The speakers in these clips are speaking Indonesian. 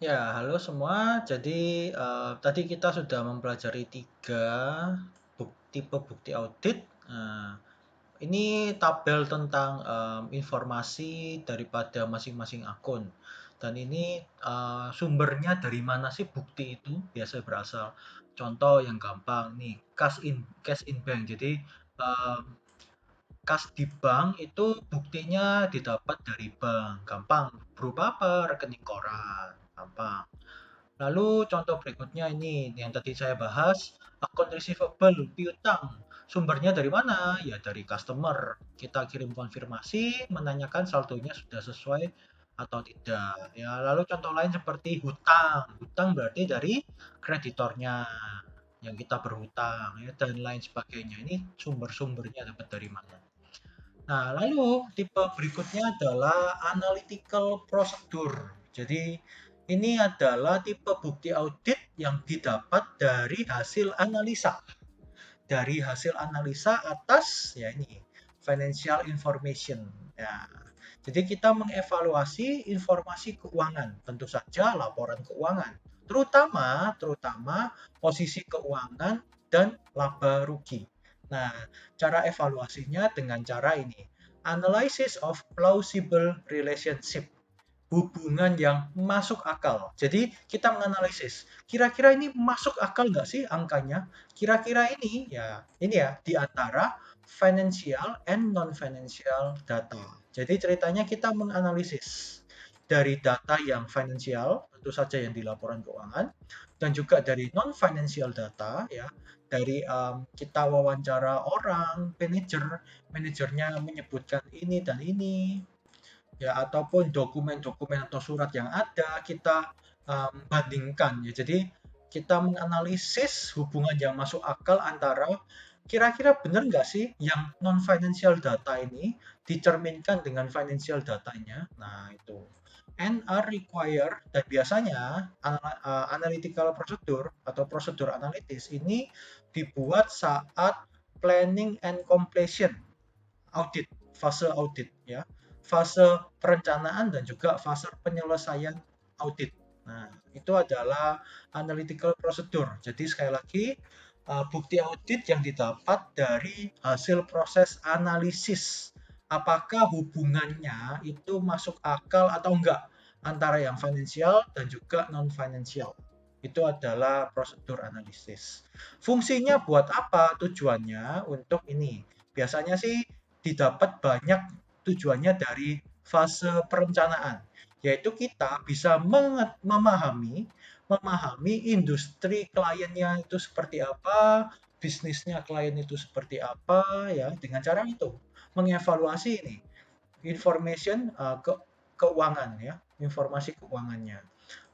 Ya, halo semua. Jadi, tadi kita sudah mempelajari tiga tipe bukti audit. Nah, ini tabel tentang informasi daripada masing-masing akun. Dan ini sumbernya dari mana sih bukti itu biasa berasal. Contoh yang gampang nih, cash in bank. Jadi, eh, kas di bank itu buktinya didapat dari bank. Gampang. Berupa apa? Rekening koran. Gampang. Lalu contoh berikutnya ini yang tadi saya bahas, akun receivable, piutang. Sumbernya dari mana? Ya dari customer. Kita kirim konfirmasi, menanyakan saldonya sudah sesuai atau tidak. Ya, lalu contoh lain seperti hutang. Hutang berarti dari kreditornya yang kita berhutang ya, dan lain sebagainya. Ini sumber-sumbernya dapat dari mana. Nah, lalu tipe berikutnya adalah analytical procedure. Jadi, ini adalah tipe bukti audit yang didapat dari hasil analisa. Dari hasil analisa atas ya ini financial information. Ya. Jadi kita mengevaluasi informasi keuangan, tentu saja laporan keuangan, terutama posisi keuangan dan laba rugi. Nah, cara evaluasinya dengan cara ini. Analysis of plausible relationship, hubungan yang masuk akal. Jadi kita menganalisis, kira-kira ini masuk akal nggak sih angkanya? Kira-kira ini ya di antara financial and non-financial data. Jadi ceritanya kita menganalisis dari data yang financial, tentu saja yang di laporan keuangan, dan juga dari non-financial data ya, dari kita wawancara orang, manajernya menyebutkan ini dan ini, ya ataupun dokumen-dokumen atau surat yang ada kita bandingkan ya. Jadi kita menganalisis hubungan yang masuk akal antara kira-kira benar nggak sih yang non financial data ini dicerminkan dengan financial datanya. Nah itu. And are required, dan biasanya analytical procedure atau prosedur analitis ini dibuat saat planning and completion audit, fase audit ya, fase perencanaan dan juga fase penyelesaian audit. Nah, itu adalah analytical procedure. Jadi sekali lagi bukti audit yang didapat dari hasil proses analisis. Apakah hubungannya itu masuk akal atau enggak antara yang financial dan juga non financial. Itu adalah prosedur analisis. Fungsinya buat apa? Tujuannya untuk ini. Biasanya sih didapat banyak tujuannya dari fase perencanaan, yaitu kita bisa memahami memahami industri kliennya itu seperti apa, bisnisnya klien itu seperti apa ya, dengan cara itu mengevaluasi ini information keuangan ya, informasi keuangannya.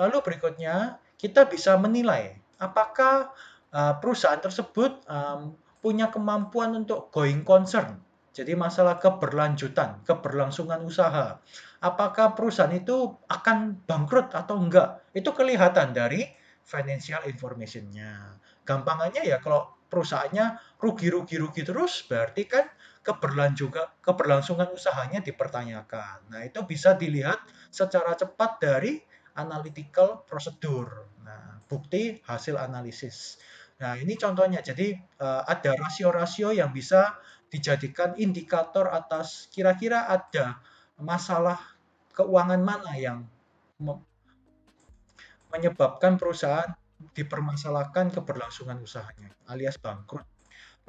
Lalu berikutnya kita bisa menilai apakah perusahaan tersebut punya kemampuan untuk going concern. Jadi masalah keberlangsungan usaha. Apakah perusahaan itu akan bangkrut atau enggak? Itu kelihatan dari financial information-nya. Gampangannya ya kalau perusahaannya rugi terus, berarti kan keberlangsungan usahanya dipertanyakan. Nah, itu bisa dilihat secara cepat dari analytical prosedur. Nah, bukti hasil analisis. Nah, ini contohnya. Jadi, ada rasio-rasio yang bisa dijadikan indikator atas kira-kira ada masalah keuangan mana yang menyebabkan perusahaan dipermasalahkan keberlangsungan usahanya, alias bangkrut.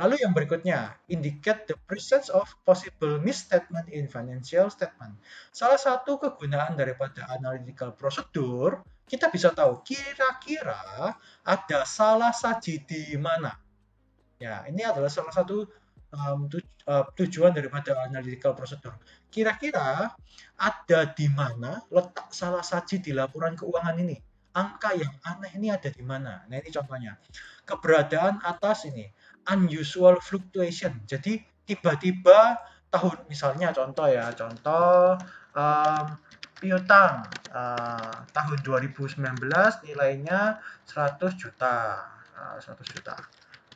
Lalu yang berikutnya, indicate the presence of possible misstatement in financial statement. Salah satu kegunaan daripada analytical procedure, kita bisa tahu kira-kira ada salah saji di mana. Ya, ini adalah salah satu tujuan daripada analytical procedure. Kira-kira ada di mana letak salah saji di laporan keuangan ini? Angka yang aneh ini ada di mana? Nah, ini contohnya. Keberadaan atas ini, unusual fluctuation. Jadi, tiba-tiba tahun, misalnya contoh ya, contoh um, piutang tahun 2019 nilainya 100 juta. 100 juta.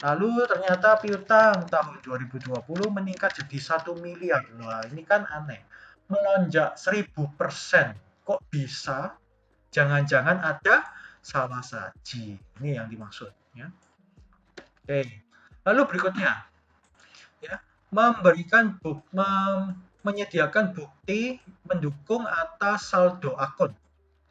Lalu ternyata piutang tahun 2020 meningkat jadi 1 miliar. Nah, ini kan aneh. Melonjak 1000%. Kok bisa? Jangan-jangan ada salah saji. Ini yang dimaksud, ya. Oke. Lalu berikutnya, ya, menyediakan bukti mendukung atas saldo akun.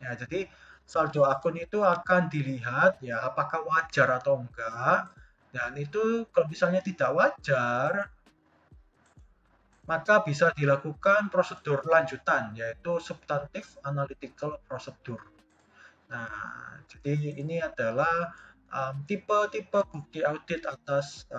Ya, jadi saldo akun itu akan dilihat ya apakah wajar atau enggak. Dan itu kalau misalnya tidak wajar, maka bisa dilakukan prosedur lanjutan yaitu substantive analytical procedure. Nah, jadi ini adalah tipe-tipe bukti audit atas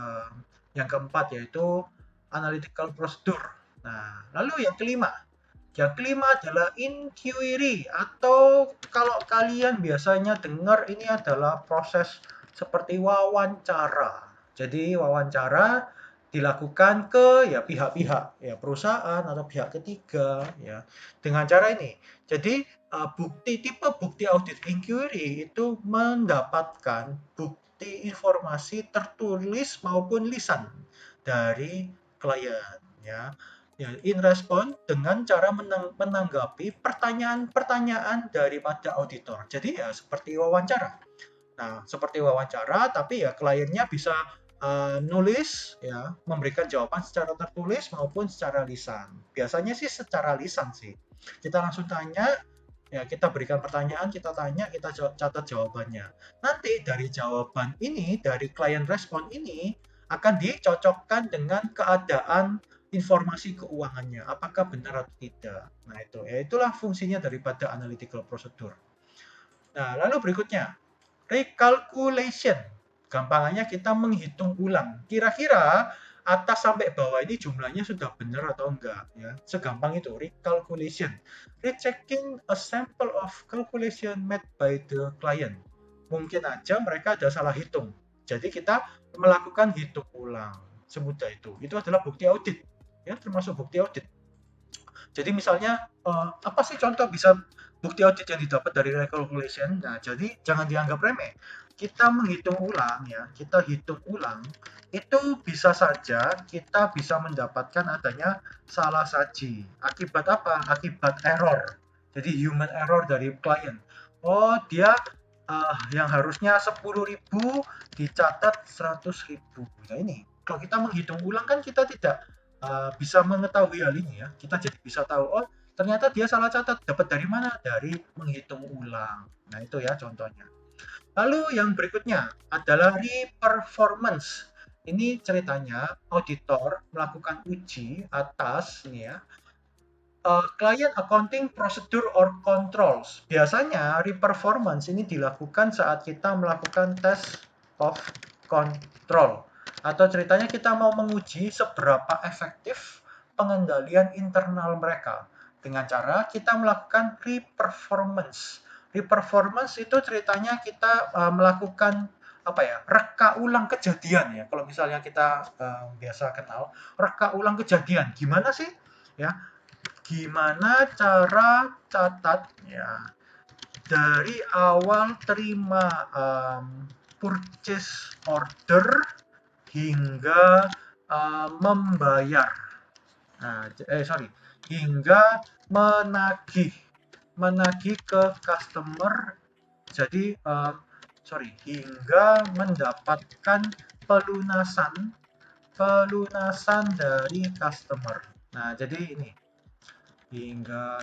yang keempat yaitu analytical procedure. Nah, lalu yang kelima adalah inquiry atau kalau kalian biasanya dengar ini adalah proses seperti wawancara. Jadi wawancara dilakukan ke ya pihak-pihak ya perusahaan atau pihak ketiga ya dengan cara ini. Jadi tipe bukti audit inquiry itu mendapatkan bukti informasi tertulis maupun lisan dari klien ya. Ya, in respon dengan cara menanggapi pertanyaan-pertanyaan daripada auditor. Jadi ya seperti wawancara. Nah, seperti wawancara, tapi ya kliennya bisa nulis, ya, memberikan jawaban secara tertulis maupun secara lisan. Biasanya sih secara lisan sih. Kita langsung tanya, ya kita berikan pertanyaan, kita tanya, kita catat jawabannya. Nanti dari jawaban ini, dari klien respon ini, akan dicocokkan dengan keadaan informasi keuangannya, apakah benar atau tidak. Nah itu, ya itulah fungsinya daripada analytical procedure. Nah, lalu berikutnya, recalculation. Gampangannya kita menghitung ulang. Kira-kira atas sampai bawah ini jumlahnya sudah benar atau enggak ya. Segampang itu recalculation. Rechecking a sample of calculation made by the client. Mungkin aja mereka ada salah hitung. Jadi kita melakukan hitung ulang. Semudah itu. Itu adalah bukti audit. Ya, termasuk bukti audit. Jadi misalnya apa sih contoh bisa bukti audit yang didapat dari recalculation? Nah, jadi jangan dianggap remeh. Kita menghitung ulang ya, kita hitung ulang itu bisa saja kita bisa mendapatkan adanya salah saji. Akibat apa? Akibat error. Jadi human error dari klien. Oh, dia yang harusnya 10.000 dicatat 100.000. Nah ini, kalau kita menghitung ulang kan kita tidak bisa mengetahui hal ini ya. Kita jadi bisa tahu, oh ternyata dia salah catat. Dapat dari mana? Dari menghitung ulang. Nah itu ya contohnya. Lalu yang berikutnya adalah re-performance. Ini ceritanya auditor melakukan uji atas ini ya, client accounting procedure or controls. Biasanya re-performance ini dilakukan saat kita melakukan test of control. Atau ceritanya kita mau menguji seberapa efektif pengendalian internal mereka. Dengan cara kita melakukan re-performance. Re-performance itu ceritanya kita melakukan apa ya, reka ulang kejadian ya. Kalau misalnya kita biasa kenal, reka ulang kejadian. Gimana sih? Ya, gimana cara catat ya dari awal terima purchase order hingga membayar. Nah, hingga menagih ke customer. Jadi hingga mendapatkan pelunasan dari customer. Nah, jadi ini hingga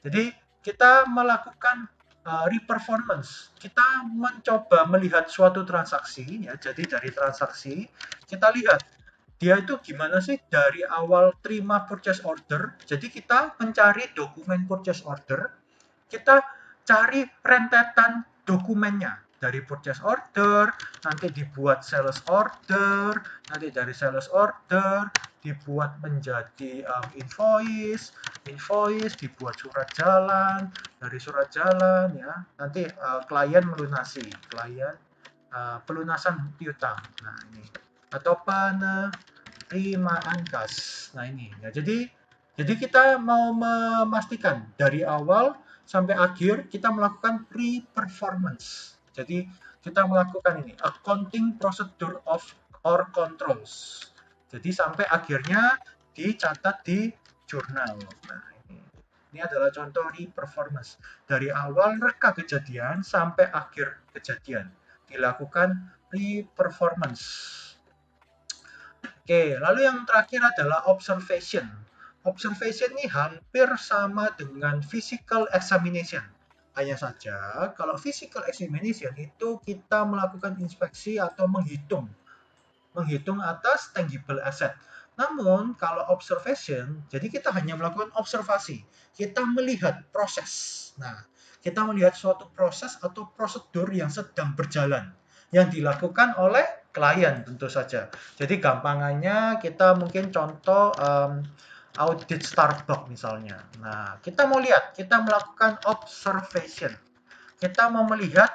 jadi kita melakukan re-performance. Kita mencoba melihat suatu transaksi ya. Jadi dari transaksi kita lihat dia itu gimana sih dari awal terima purchase order. Jadi kita mencari dokumen purchase order, kita cari rentetan dokumennya dari purchase order, nanti dibuat sales order, nanti dari sales order dibuat menjadi invoice, dibuat surat jalan, dari surat jalan ya, nanti klien melunasi, pelunasan piutang. Nah ini atau penerimaan kas. Nah ini. Ya, jadi kita mau memastikan dari awal sampai akhir kita melakukan pre-performance. Jadi kita melakukan ini accounting procedure of or controls. Jadi sampai akhirnya dicatat di jurnal. Nah, ini. Ini adalah contoh re-performance. Dari awal reka kejadian sampai akhir kejadian. Dilakukan re-performance. Oke, lalu yang terakhir adalah observation. Observation ini hampir sama dengan physical examination. Hanya saja, kalau physical examination itu kita melakukan inspeksi atau menghitung atas tangible asset. Namun, kalau observation, jadi kita hanya melakukan observasi. Kita melihat proses. Nah, kita melihat suatu proses atau prosedur yang sedang berjalan, yang dilakukan oleh klien tentu saja. Jadi gampangannya kita mungkin contoh audit Starbucks misalnya. Nah, kita mau lihat, kita melakukan observation. Kita mau melihat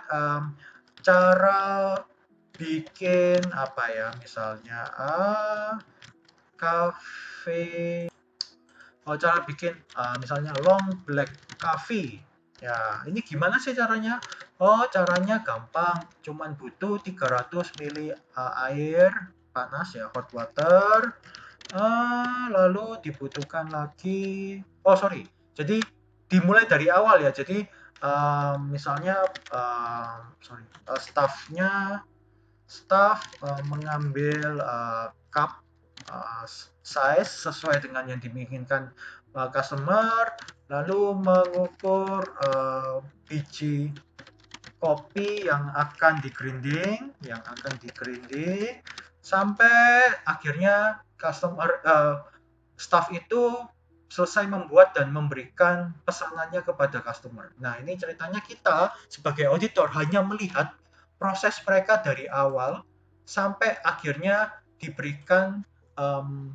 cara bikin apa ya, misalnya cafe, oh cara bikin misalnya long black coffee. Ya, ini gimana sih caranya? Oh, caranya gampang, cuman butuh 300 mili air panas ya, hot water. Lalu dibutuhkan lagi, oh sorry, jadi dimulai dari awal ya. Jadi misalnya sorry, staff mengambil cup size sesuai dengan yang diinginkan customer, lalu mengukur biji kopi yang akan di grinding sampai akhirnya staff itu selesai membuat dan memberikan pesanannya kepada customer. Nah, ini ceritanya kita sebagai auditor hanya melihat proses mereka dari awal sampai akhirnya diberikan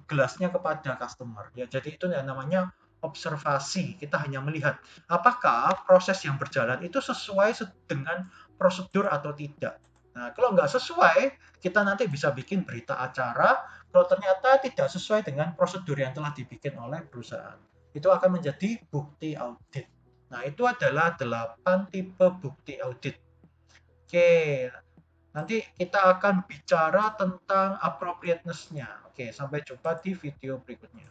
gelasnya kepada customer. Ya, jadi itu yang namanya observasi. Kita hanya melihat apakah proses yang berjalan itu sesuai dengan prosedur atau tidak. Nah, kalau nggak sesuai, kita nanti bisa bikin berita acara kalau ternyata tidak sesuai dengan prosedur yang telah dibikin oleh perusahaan. Itu akan menjadi bukti audit. Nah, itu adalah 8 tipe bukti audit. Oke, nanti kita akan bicara tentang appropriateness-nya. Oke, sampai jumpa di video berikutnya.